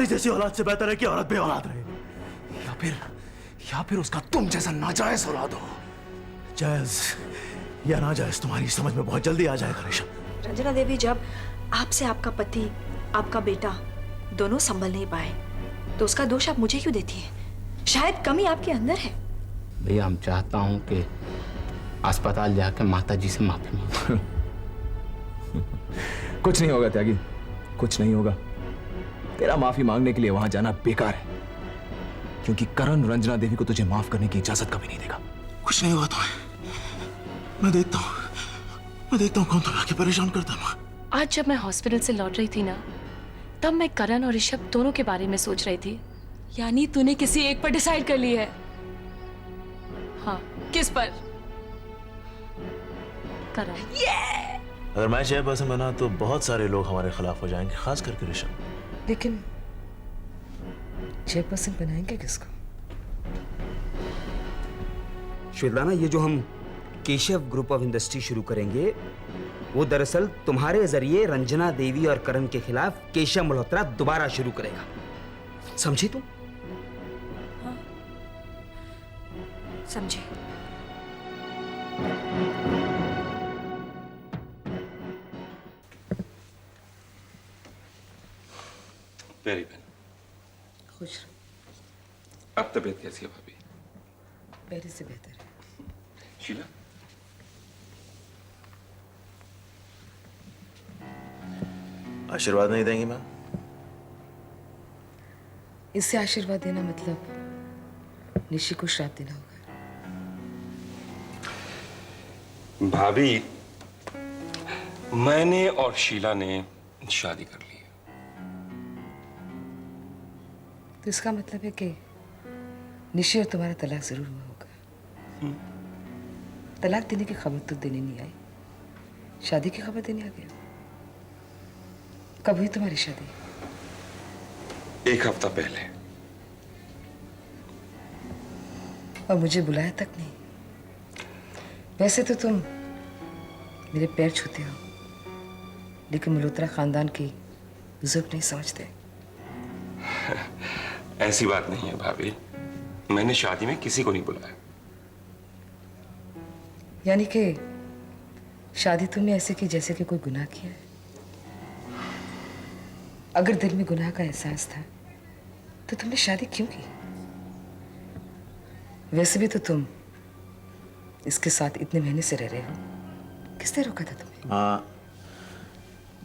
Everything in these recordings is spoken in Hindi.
तुम्हारी जैसी औलाद से बेहतर है कि औरत बे औलाद रहे, या फिर उसका तुम जैसा नाजायज औलाद हो। जायज या नाजायज तुम्हारी समझ में बहुत जल्दी आ जाएगा ऋषभ। रंजना देवी, जब आपसे आपका पति, आपका बेटा दोनों संभल नहीं पाए तो उसका दोष आप मुझे क्यों देती है? शायद कमी आपके अंदर है। भैया, हम चाहता हूं कि अस्पताल जाकर माता जी से माफी मांगो। कुछ नहीं होगा त्यागी, कुछ नहीं होगा। तेरा माफी मांगने के लिए वहां जाना बेकार है, क्योंकि करण रंजना देवी को तुझे माफ करने की इजाजत कभी नहीं देगा। कुछ नहीं हुआ तुम्हें। मैं देखता हूँ कौन तुम्हें आके परेशान करता है। आज जब मैं हॉस्पिटल से लौट रही थी ना, तब मैं करण और ऋषभ दोनों के बारे में सोच रही थी। यानी तूने किसी एक पर डिसाइड कर ली है? हाँ, किस पर? करण। अगर मैं चेयरपर्सन बना तो बहुत सारे लोग हमारे खिलाफ हो जाएंगे, खास करके ऋषभ। लेकिन चेयरपर्सन बनाएंगे किसको? श्वेतलाना, ये जो हम केशव ग्रुप ऑफ इंडस्ट्री शुरू करेंगे वो दरअसल तुम्हारे जरिए रंजना देवी और करण के खिलाफ केशव मल्होत्रा दोबारा शुरू करेगा, समझी तुम? हाँ, समझे। Very well. खुश अब तबीयत कैसी है भाभी? पहले से बेहतर है। शीला, आशीर्वाद नहीं देंगी मैम? इससे आशीर्वाद देना मतलब निशी को श्राप देना होगा। भाभी, मैंने और शीला ने शादी कर ली है। तो इसका मतलब है कि निशी और तुम्हारा तलाक जरूर हुआ होगा। तलाक देने की खबर तो देने नहीं आई, शादी की खबर देने आ गया। कब हुई तुम्हारी शादी? 1 हफ्ता पहले। और मुझे बुलाया तक नहीं। वैसे तो तुम मेरे पैर छूते हो, लेकिन मल्होत्रा खानदान की बुजुर्ग नहीं समझते। ऐसी बात नहीं है भाभी, मैंने शादी में किसी को नहीं बुलाया। यानी कि शादी तुमने ऐसे की जैसे कि कोई गुनाह किया है। अगर दिल में गुनाह का एहसास था तो तुमने शादी क्यों की? वैसे भी तो तुम इसके साथ इतने महीने से रह रहे हो, किसने रोका था तुम्हें?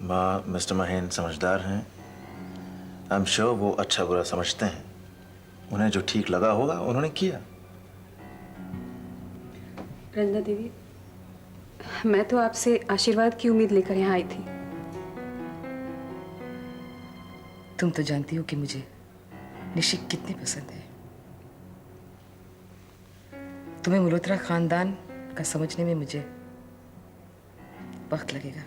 माँ, मिस्टर महेन समझदार हैं। आई एम श्योर वो अच्छा बुरा समझते हैं। उन्हें जो ठीक लगा होगा उन्होंने किया। रंजना देवी, मैं तो आपसे आशीर्वाद की उम्मीद लेकर यहाँ आई थी। तुम तो जानती हो कि मुझे निशी कितनी पसंद है। तुम्हें मल्होत्रा खानदान का समझने में मुझे वक्त लगेगा।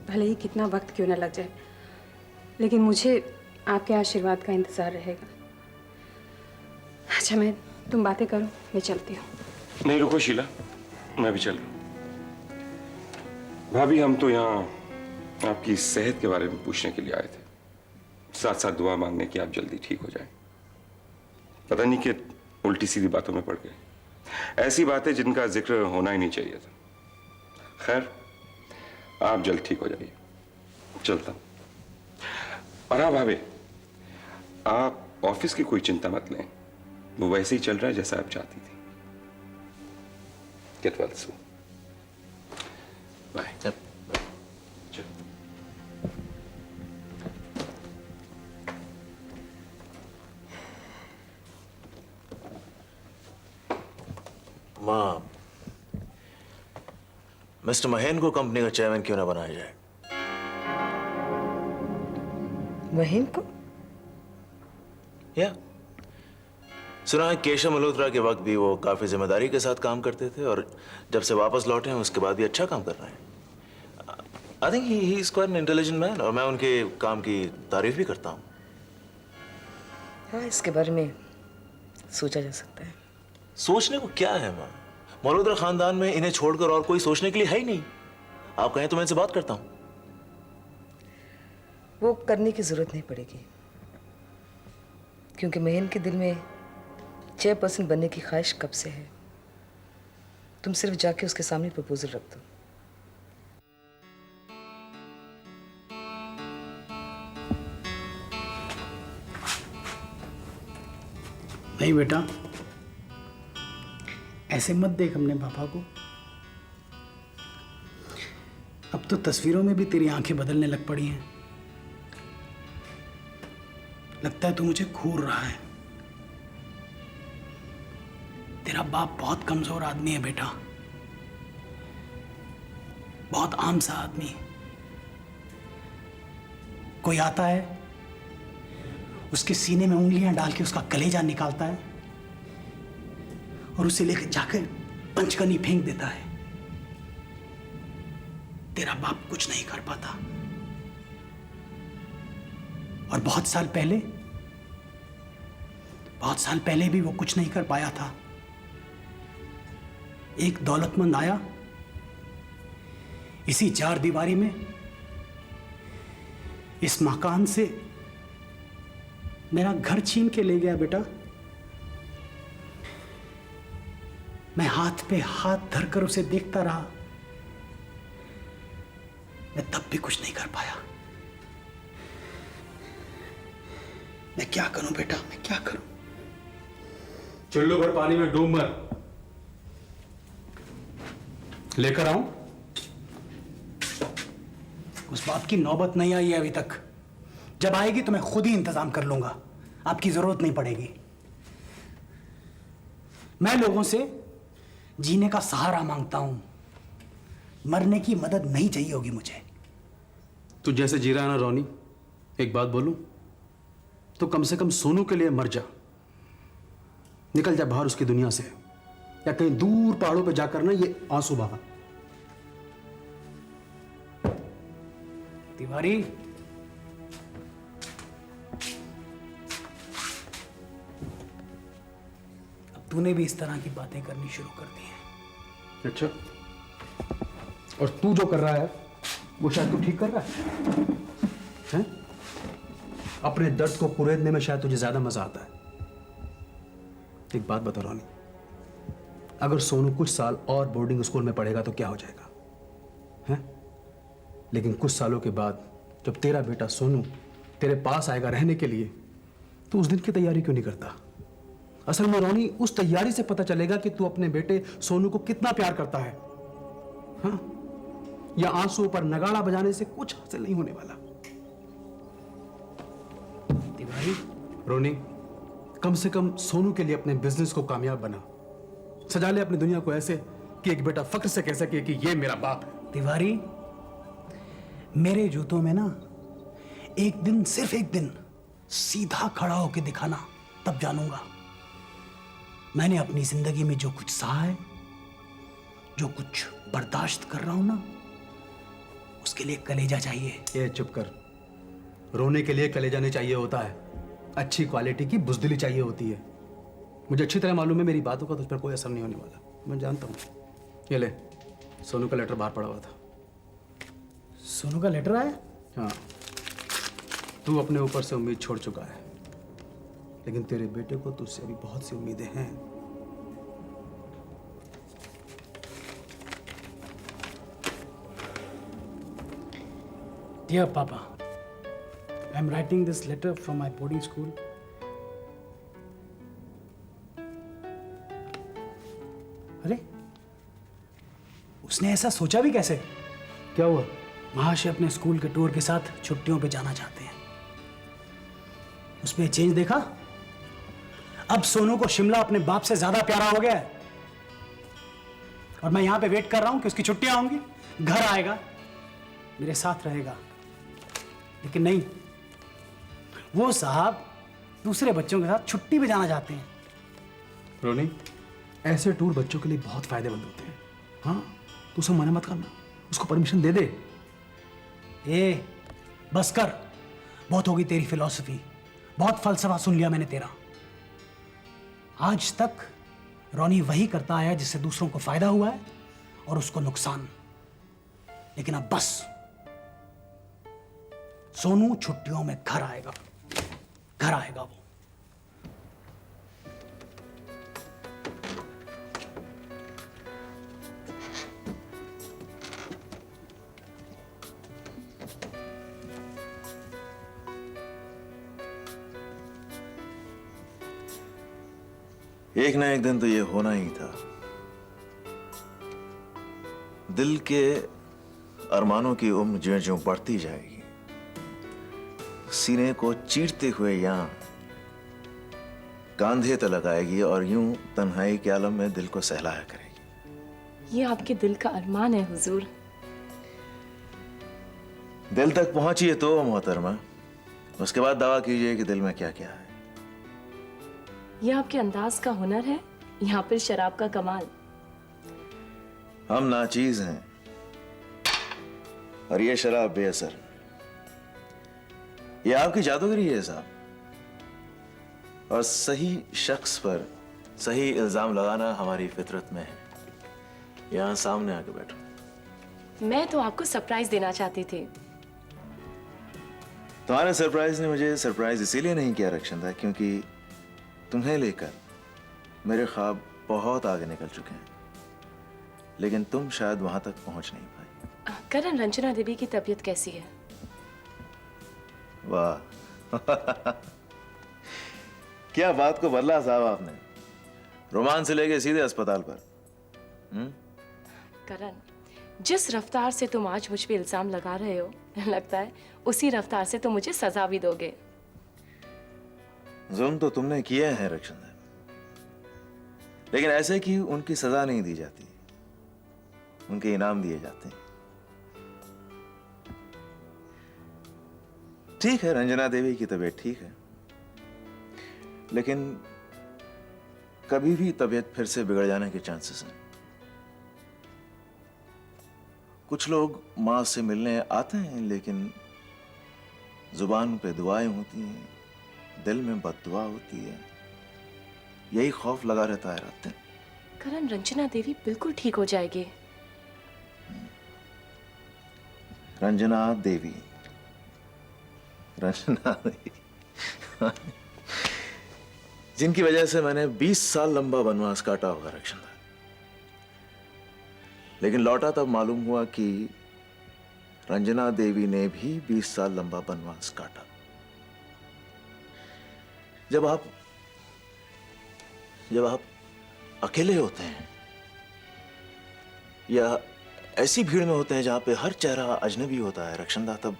भले ही कितना वक्त क्यों ना लग जाए, लेकिन मुझे आपके आशीर्वाद का इंतजार रहेगा। अच्छा, तुम बातें करो, मैं चलती हूँ। नहीं, रुको शीला, मैं भी चल रहा हूँ। भाभी, हम तो यहाँ आपकी सेहत के बारे में पूछने के लिए आए थे, साथ साथ दुआ मांगने की आप जल्दी ठीक हो जाएं। पता नहीं कि उल्टी सीधी बातों में पड़ गए, ऐसी बातें जिनका जिक्र होना ही नहीं चाहिए था। खैर, आप जल्द ठीक हो जाइए, चलता हूं। और हाँ भाभी, आप ऑफिस की कोई चिंता मत लें, वो वैसे ही चल रहा है जैसा आप चाहती थी। Get well soon. बाय। माँ, मिस्टर महेन को कंपनी का चेयरमैन क्यों ना बनाया जाए? महेन को? या सुना है केशव मल्होत्रा के वक्त भी वो काफी जिम्मेदारी के साथ काम करते थे, और जब से वापस लौटे हैं उसके बाद भी अच्छा काम कर रहे हैं। I think he is quite an intelligent man, और मैं उनके काम की तारीफ भी करता हूँ। हाँ, इसके बारे में सोचा जा सकता है। सोचने को क्या है माँ? मल्होत्रा खानदान में इन्हें छोड़कर और कोई सोचने के लिए है ही नहीं। आप कहें तो मैं इनसे बात करता हूँ। वो करने की जरूरत नहीं पड़ेगी, क्योंकि महीन के दिल में चेयरपर्सन बनने की ख्वाहिश कब से है। तुम सिर्फ जाके उसके सामने प्रपोजल रख दो। नहीं बेटा, ऐसे मत देख अपने पापा को। अब तो तस्वीरों में भी तेरी आंखें बदलने लग पड़ी हैं। लगता है तू मुझे घूर रहा है। तेरा बाप बहुत कमजोर आदमी है बेटा, बहुत आम सा आदमी। कोई आता है, उसके सीने में उंगलियां डाल के उसका कलेजा निकालता है और उसे लेकर जाकर पंचकनी फेंक देता है। तेरा बाप कुछ नहीं कर पाता। और बहुत साल पहले भी वो कुछ नहीं कर पाया था। एक दौलतमंद आया, इसी चार दीवारी में, इस मकान से मेरा घर छीन के ले गया बेटा। मैं हाथ पे हाथ धरकर उसे देखता रहा। मैं तब भी कुछ नहीं कर पाया। मैं क्या करूं बेटा, मैं क्या करूं? चुल्लू भर पानी में डूब मर। लेकर आऊं? उस बात की नौबत नहीं आई है अभी तक। जब आएगी तो मैं खुद ही इंतजाम कर लूंगा, आपकी जरूरत नहीं पड़ेगी। मैं लोगों से जीने का सहारा मांगता हूं, मरने की मदद नहीं चाहिए होगी मुझे। तू जैसे जी रहा है ना रोनी, एक बात बोलूं, तो कम से कम सोनू के लिए मर जा। निकल जा बाहर उसकी दुनिया से, या कहीं दूर पहाड़ों पे जाकर ना ये आंसू बहा। तिवारी, अब तूने भी इस तरह की बातें करनी शुरू कर दी हैं। अच्छा, और तू जो कर रहा है वो शायद तू ठीक कर रहा है? अपने दर्द को कुरेदने में शायद तुझे ज्यादा मजा आता है। एक बात बता रोनी, अगर सोनू कुछ साल और बोर्डिंग स्कूल में पढ़ेगा तो क्या हो जाएगा, हैं? लेकिन कुछ सालों के बाद जब तेरा बेटा सोनू तेरे पास आएगा रहने के लिए, तो उस दिन की तैयारी क्यों नहीं करता? असल में रोनी, उस तैयारी से पता चलेगा कि तू अपने बेटे सोनू को कितना प्यार करता है। हाँ? या आंसुओं पर नगाड़ा बजाने से कुछ हासिल नहीं होने वाला। तिवारी, रोनी, कम से कम सोनू के लिए अपने बिजनेस को कामयाब बना। सजा ले अपनी दुनिया को ऐसे कि एक बेटा फख्र से कह सके कि ये मेरा बाप है। तिवारी, मेरे जूतों में ना एक दिन, सिर्फ एक दिन सीधा खड़ा होकर दिखाना, तब जानूंगा मैंने अपनी जिंदगी में जो कुछ सहा है, जो कुछ बर्दाश्त कर रहा हूं ना, उसके लिए कलेजा चाहिए। ये चुप कर। रोने के लिए कलेजा नहीं चाहिए होता है, अच्छी क्वालिटी की बुज़दिली चाहिए होती है। मुझे अच्छी तरह मालूम है मेरी बातों का तुझ पर कोई असर नहीं होने वाला, मैं जानता हूँ। ये ले, सोनू का लेटर बाहर पड़ा हुआ था। सोनू का लेटर आया? हाँ, तू अपने ऊपर से उम्मीद छोड़ चुका है, लेकिन तेरे बेटे को तुझसे अभी बहुत सी उम्मीदें हैं। Dear Papa, I am writing this letter from my boarding school. अरे, उसने ऐसा सोचा भी कैसे? क्या हुआ? महाशय अपने स्कूल के टूर के साथ छुट्टियों पे जाना चाहते हैं। उसमें चेंज देखा? अब सोनू को शिमला अपने बाप से ज्यादा प्यारा हो गया है। और मैं यहां पे वेट कर रहा हूं कि उसकी छुट्टियां होंगी, घर आएगा, मेरे साथ रहेगा। लेकिन नहीं, वो साहब दूसरे बच्चों के साथ छुट्टी पे जाना चाहते हैं। रोनी, ऐसे टूर बच्चों के लिए बहुत फायदेमंद होते हैं। हाँ, तू उसे मना मत करना, उसको परमिशन दे दे। ए, बस कर, बहुत होगी तेरी फिलॉसफी, बहुत फलसफा सुन लिया मैंने तेरा। आज तक रोनी वही करता आया जिससे दूसरों को फायदा हुआ है और उसको नुकसान। लेकिन अब बस, सोनू छुट्टियों में घर आएगा, घर आएगा वो। एक ना एक दिन तो ये होना ही था। दिल के अरमानों की उम्र ज्यों ज्यों बढ़ती जाएगी, सीने को चीरते हुए यहां कांधे तलक आएगी और यूं तन्हाई के आलम में दिल को सहलाया करेगी। ये आपके दिल का अरमान है हुजूर। दिल तक पहुंचिए तो मोहतरमा, उसके बाद दावा कीजिए कि दिल में क्या क्या है। ये आपके अंदाज का हुनर है यहाँ पर शराब का कमाल। हम नाचीज हैं और ये शराब बेअसर। ये आपकी जादूगरी है साहब, और सही शख्स पर सही इल्जाम लगाना हमारी फितरत में है। यहां सामने आके बैठो। मैं तो आपको सरप्राइज देना चाहती थी। तुम्हारे सरप्राइज ने मुझे सरप्राइज इसीलिए नहीं किया रक्षंदा, क्योंकि तुम्हें लेकर मेरे ख्वाब बहुत आगे निकल चुके हैं, लेकिन तुम शायद वहां तक पहुंच नहीं पाई। करण, रंजना देवी की तबीयत कैसी है? वाह क्या बात को बदला साहब आपने, रोमांस से लेके सीधे अस्पताल पर। करण, जिस रफ्तार से तुम आज मुझ पे इल्जाम लगा रहे हो, लगता है उसी रफ्तार से तुम मुझे सजा भी दोगे। जुल्म तो तुमने किए हैं रक्षंदा, लेकिन ऐसे कि उनकी सजा नहीं दी जाती, उनके इनाम दिए जाते हैं। ठीक है, रंजना देवी की तबीयत ठीक है, लेकिन कभी भी तबीयत फिर से बिगड़ जाने के चांसेस हैं। कुछ लोग मां से मिलने आते हैं, लेकिन जुबान पे दुआएं होती हैं, दिल में बद्दुआ होती है। यही खौफ लगा रहता है रात दिन। करण, रंजना देवी बिल्कुल ठीक हो जाएगी। रंजना देवी, रंजना देवी जिनकी वजह से मैंने 20 साल लंबा वनवास काटा होगा रक्षंदा, लेकिन लौटा तब मालूम हुआ कि रंजना देवी ने भी 20 साल लंबा वनवास काटा। जब आप अकेले होते हैं या ऐसी भीड़ में होते हैं जहां पे हर चेहरा अजनबी होता है रक्षंदा, तब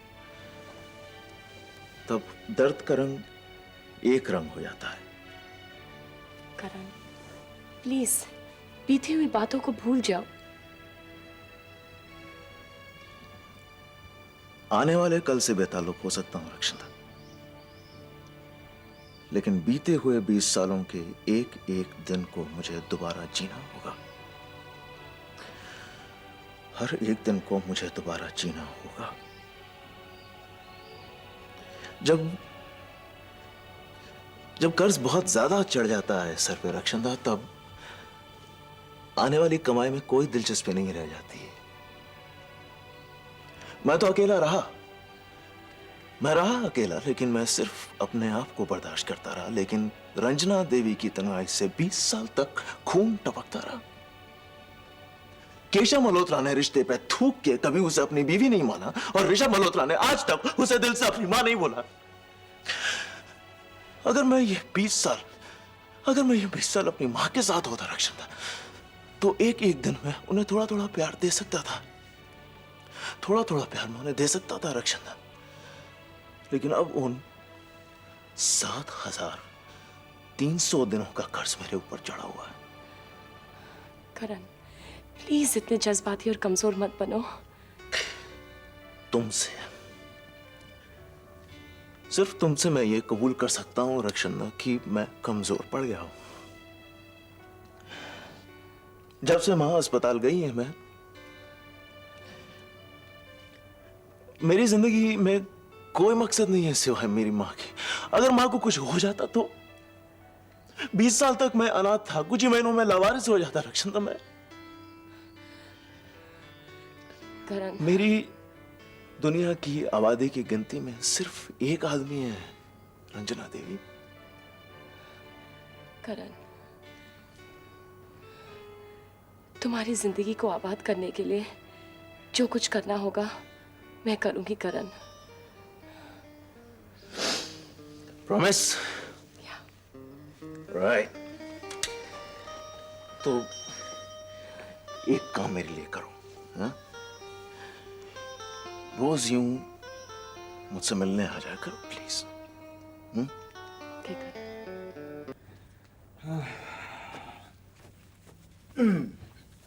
दर्द का रंग एक रंग हो जाता है। करण, प्लीज बीती हुई बातों को भूल जाओ। आने वाले कल से बेताल्लुक हो सकता हूं रक्षंदा, लेकिन बीते हुए 20 सालों के एक एक दिन को मुझे दोबारा जीना होगा। हर एक दिन को मुझे दोबारा जीना होगा। जब कर्ज बहुत ज्यादा चढ़ जाता है सर पे रक्षंदा, तब आने वाली कमाई में कोई दिलचस्पी नहीं रह जाती है। मैं तो अकेला रहा, मैं रहा अकेला, लेकिन मैं सिर्फ अपने आप को बर्दाश्त करता रहा। लेकिन रंजना देवी की तन्हाई से 20 साल तक खून टपकता रहा। केशव मल्होत्रा ने रिश्ते पे थूक के कभी उसे अपनी बीवी नहीं माना, और ऋषभ मल्होत्रा ने आज तक उसे दिल से अपनी मां नहीं बोला। अगर मैं ये 20 साल अपनी मां के साथ होता रक्षंदा, तो एक एक दिन में उन्हें थोड़ा थोड़ा प्यार दे सकता था, थोड़ा थोड़ा प्यार मैं उन्हें दे सकता था रक्षंदा। लेकिन अब उन 7,300 दिनों का कर्ज मेरे ऊपर चढ़ा हुआ है। करण, प्लीज इतने जज्बाती और कमजोर मत बनो। सिर्फ तुमसे मैं ये कबूल कर सकता हूं रक्षंदा कि मैं कमजोर पड़ गया हूं। जब से मां अस्पताल गई है, मेरी जिंदगी में कोई मकसद नहीं है सिवाय मेरी मां के। अगर मां को कुछ हो जाता तो 20 साल तक मैं अनाथ था, कुछ ही महीनों में लावारिस हो जाता रक्षंदा। मैं करण, दुनिया की आबादी की गिनती में सिर्फ एक आदमी है, रंजना देवी। करण, तुम्हारी जिंदगी को आबाद करने के लिए जो कुछ करना होगा मैं करूंगी करण। प्रॉमिस? राइट। तो एक काम मेरे लिए करो, हाँ? रोज यूं मुझसे मिलने आ जाया करो प्लीज।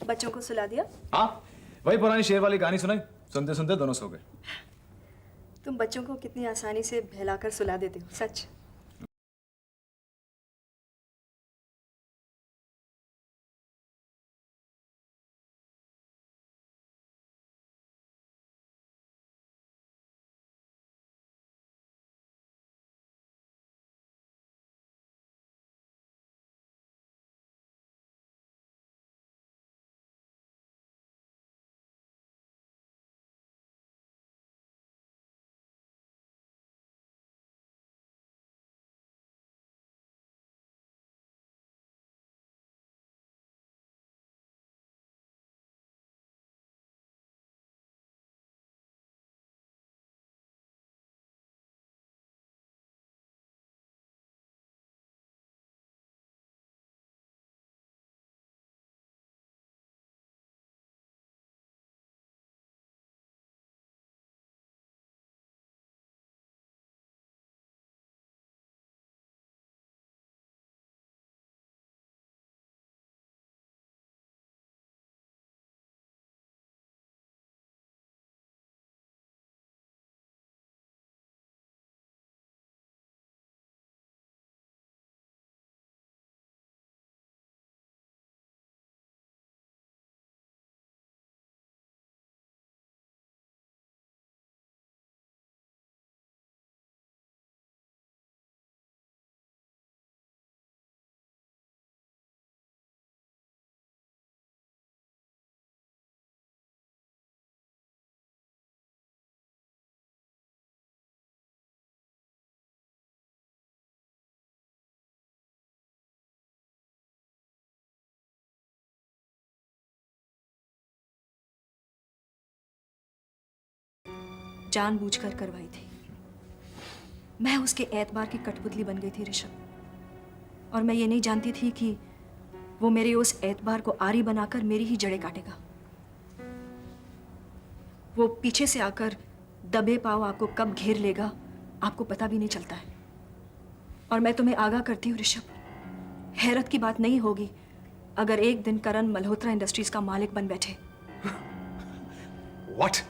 बच्चों को सुला दिया? हाँ, वही पुरानी शेर वाली कहानी सुनाई, सुनते सुनते दोनों सो गए। तुम बच्चों को कितनी आसानी से बहलाकर सुला देते हो, सच। जानबूझकर करवाई थी। मैं उसके एतबार की कठपुतली बन गई थी ऋषभ, और मैं ये नहीं जानती थी कि वो मेरे उस एतबार को आरी बनाकर मेरी ही जड़ें काटेगा। वो पीछे से आकर दबे पांव आपको कब घेर लेगा आपको पता भी नहीं चलता है। और मैं तुम्हें आगाह करती हूँ ऋषभ, हैरत की बात नहीं होगी अगर एक दिन करण मल्होत्रा इंडस्ट्रीज का मालिक बन बैठे। What?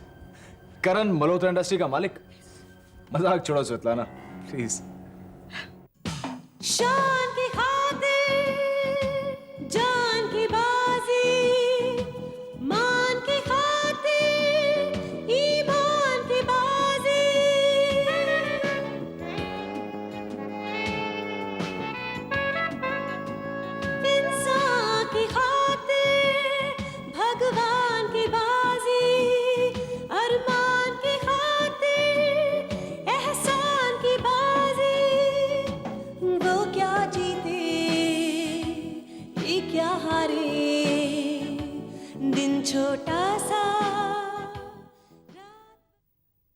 करण मल्होत्रा इंडस्ट्री का मालिक? मजाक छोड़ो स्वेतलाना, प्लीज।